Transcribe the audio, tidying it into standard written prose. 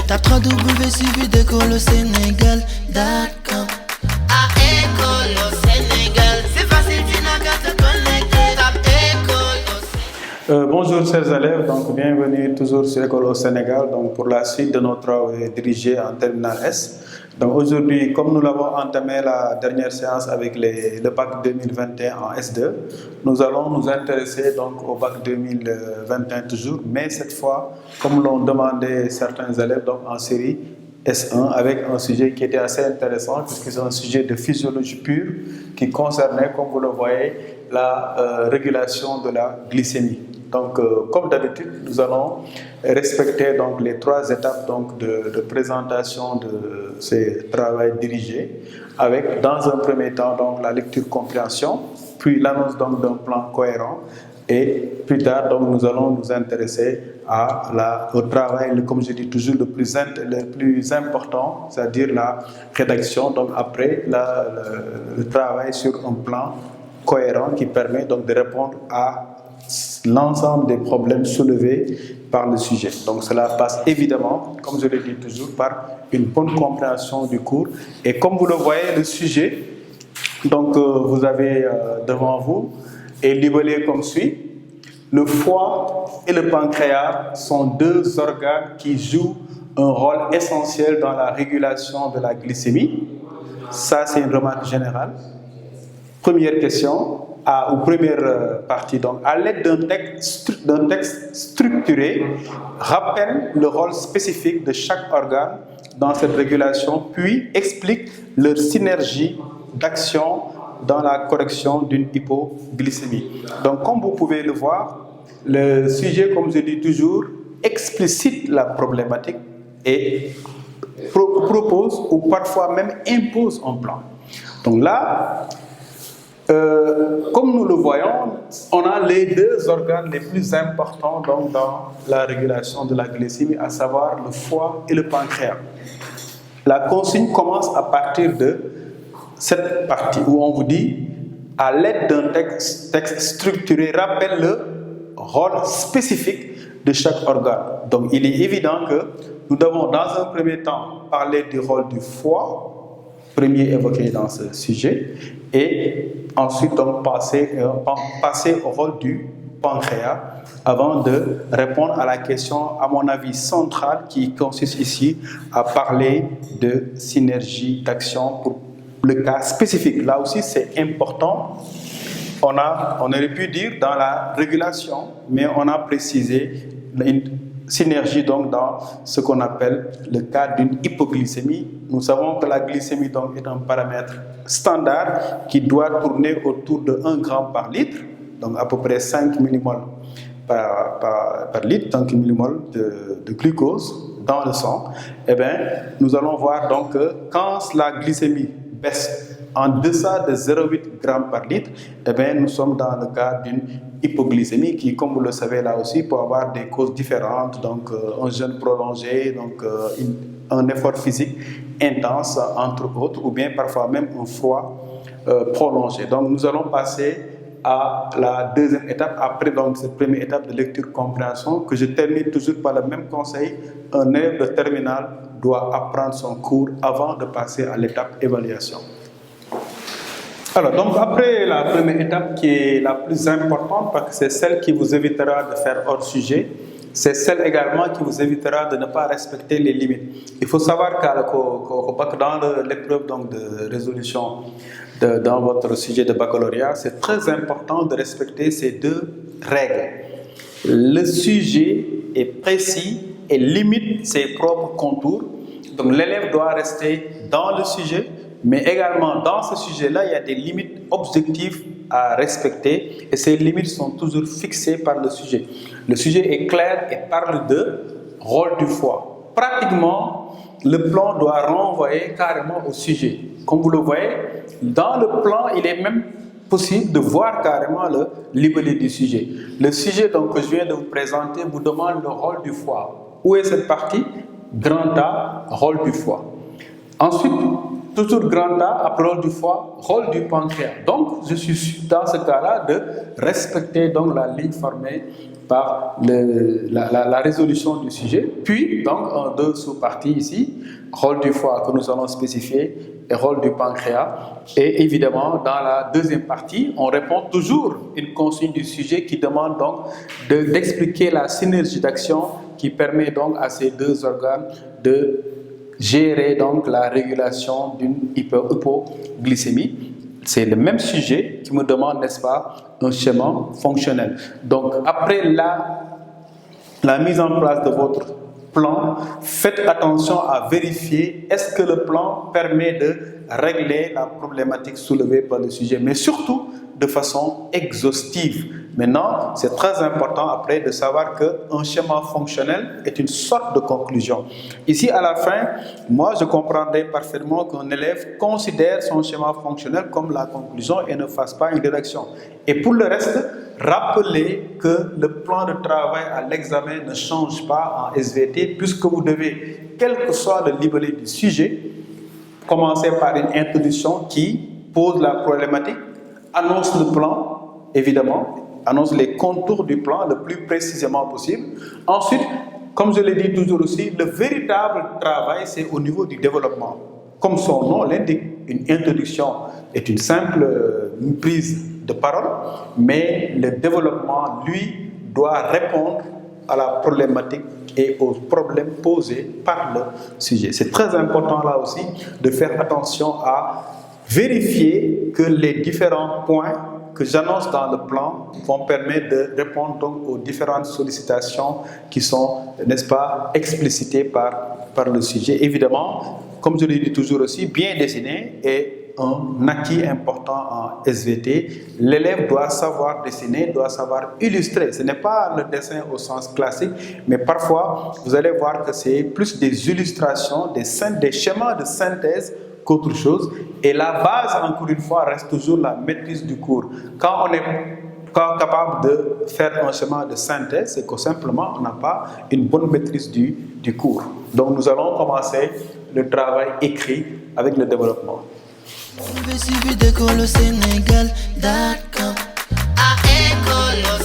Tape 3W suivi d'école au Sénégal.com. À école au Sénégal, c'est facile, tu n'as qu'à te connecter. Tape école au Sénégal. Bonjour chers élèves, donc bienvenue toujours sur l'école au Sénégal donc pour la suite de nos travaux dirigés en terminale S. Donc aujourd'hui, comme nous l'avons entamé la dernière séance avec le bac 2021 en S2, nous allons nous intéresser donc au bac 2021 toujours, mais cette fois, comme l'ont demandé certains élèves, donc en série S1 avec un sujet qui était assez intéressant puisque c'est un sujet de physiologie pure qui concernait, comme vous le voyez, la régulation de la glycémie. Donc, comme d'habitude, nous allons respecter donc, les 3 étapes donc, de présentation de ces travaux dirigés, avec dans un premier temps donc, la lecture-compréhension, puis l'annonce d'un plan cohérent, et plus tard donc, nous allons nous intéresser au travail, comme je dis toujours, le plus important, c'est-à-dire la rédaction, donc après le travail sur un plan cohérent qui permet donc, de répondre à l'ensemble des problèmes soulevés par le sujet. Donc cela passe évidemment, comme je le dis toujours, par une bonne compréhension du cours. Et comme vous le voyez, le sujet, donc vous avez devant vous, est libellé comme suit. Le foie et le pancréas sont 2 organes qui jouent un rôle essentiel dans la régulation de la glycémie. Ça, c'est une remarque générale. Première question. Ou première partie, donc à l'aide d'un texte structuré, rappelle le rôle spécifique de chaque organe dans cette régulation, puis explique leur synergie d'action dans la correction d'une hypoglycémie. Donc comme vous pouvez le voir, le sujet, comme je dis toujours, explicite la problématique et propose ou parfois même impose un plan. Donc là, comme nous le voyons, on a les 2 organes les plus importants donc, dans la régulation de la glycémie, à savoir le foie et le pancréas. La consigne commence à partir de cette partie où on vous dit, à l'aide d'un texte structuré, rappelle le rôle spécifique de chaque organe. Donc il est évident que nous devons dans un premier temps parler du rôle du foie, premier évoqué dans ce sujet, et ensuite donc passer au rôle du pancréas avant de répondre à la question, à mon avis, centrale qui consiste ici à parler de synergie d'action pour le cas spécifique. Là aussi, c'est important. On aurait pu dire dans la régulation, mais on a précisé une synergie donc dans ce qu'on appelle le cas d'une hypoglycémie. Nous savons que la glycémie donc est un paramètre standard qui doit tourner autour de 1 gramme par litre, donc à peu près 5 millimoles par litre, 5 millimoles de glucose dans le sang. Eh bien, nous allons voir donc que quand la glycémie baisse en deçà de 0,8 g par litre, eh bien, nous sommes dans le cas d'une hypoglycémie qui, comme vous le savez là aussi, peut avoir des causes différentes, donc un jeûne prolongé, donc un effort physique intense entre autres, ou bien parfois même un froid prolongé. Donc nous allons passer à la deuxième étape, après donc cette première étape de lecture-compréhension, que je termine toujours par le même conseil. Un élève de terminale doit apprendre son cours avant de passer à l'étape évaluation. Alors, donc après la première étape qui est la plus importante, parce que c'est celle qui vous évitera de faire hors sujet, c'est celle également qui vous évitera de ne pas respecter les limites. Il faut savoir qu'au bac, dans l'épreuve de résolution dans votre sujet de baccalauréat, c'est très important de respecter ces 2 règles. Le sujet est précis et limite ses propres contours. Donc l'élève doit rester dans le sujet, mais également dans ce sujet-là, il y a des limites objectives à respecter et ces limites sont toujours fixées par le sujet. Le sujet est clair et parle de rôle du foie. Pratiquement, le plan doit renvoyer carrément au sujet. Comme vous le voyez, dans le plan, il est même possible de voir carrément le libellé du sujet. Le sujet donc, que je viens de vous présenter vous demande le rôle du foie. Où est cette partie? Grand A, rôle du foie. Ensuite, toujours grand A, après rôle du foie, rôle du pancréas. Donc, je suis dans ce cas-là de respecter donc la ligne formée par la résolution du sujet. Puis, donc, en deux sous-parties ici, rôle du foie que nous allons spécifier et rôle du pancréas. Et évidemment, dans la deuxième partie, on répond toujours une consigne du sujet qui demande donc d'expliquer la synergie d'action qui permet donc à ces deux organes de gérer donc la régulation d'une hypoglycémie. C'est le même sujet qui me demande, n'est-ce pas, un schéma fonctionnel. Donc, après la mise en place de votre plan, faites attention à vérifier est-ce que le plan permet de régler la problématique soulevée par le sujet, mais surtout de façon exhaustive. Maintenant, c'est très important après de savoir qu'un schéma fonctionnel est une sorte de conclusion. Ici, à la fin, moi, je comprendrai parfaitement qu'un élève considère son schéma fonctionnel comme la conclusion et ne fasse pas une rédaction. Et pour le reste, rappelez que le plan de travail à l'examen ne change pas en SVT puisque vous devez, quel que soit le libellé du sujet, commencer par une introduction qui pose la problématique, annonce le plan, évidemment, annonce les contours du plan le plus précisément possible. Ensuite, comme je l'ai dit toujours aussi, le véritable travail, c'est au niveau du développement. Comme son nom l'indique, une introduction est une simple prise de parole, mais le développement, lui, doit répondre à la problématique et aux problèmes posés par le sujet. C'est très important là aussi de faire attention à vérifier que les différents points que j'annonce dans le plan vont permettre de répondre donc aux différentes sollicitations qui sont, n'est-ce pas, explicitées par le sujet. Évidemment, comme je le dis toujours aussi, bien dessiner est un acquis important en SVT. L'élève doit savoir dessiner, doit savoir illustrer. Ce n'est pas le dessin au sens classique, mais parfois, vous allez voir que c'est plus des illustrations, des schémas de synthèse qu'autre chose. Et la base, encore une fois, reste toujours la maîtrise du cours. Quand on est capable de faire un schéma de synthèse, c'est que simplement, on n'a pas une bonne maîtrise du cours. Donc, nous allons commencer le travail écrit avec le développement. Suivi d'école au Sénégal.com. À école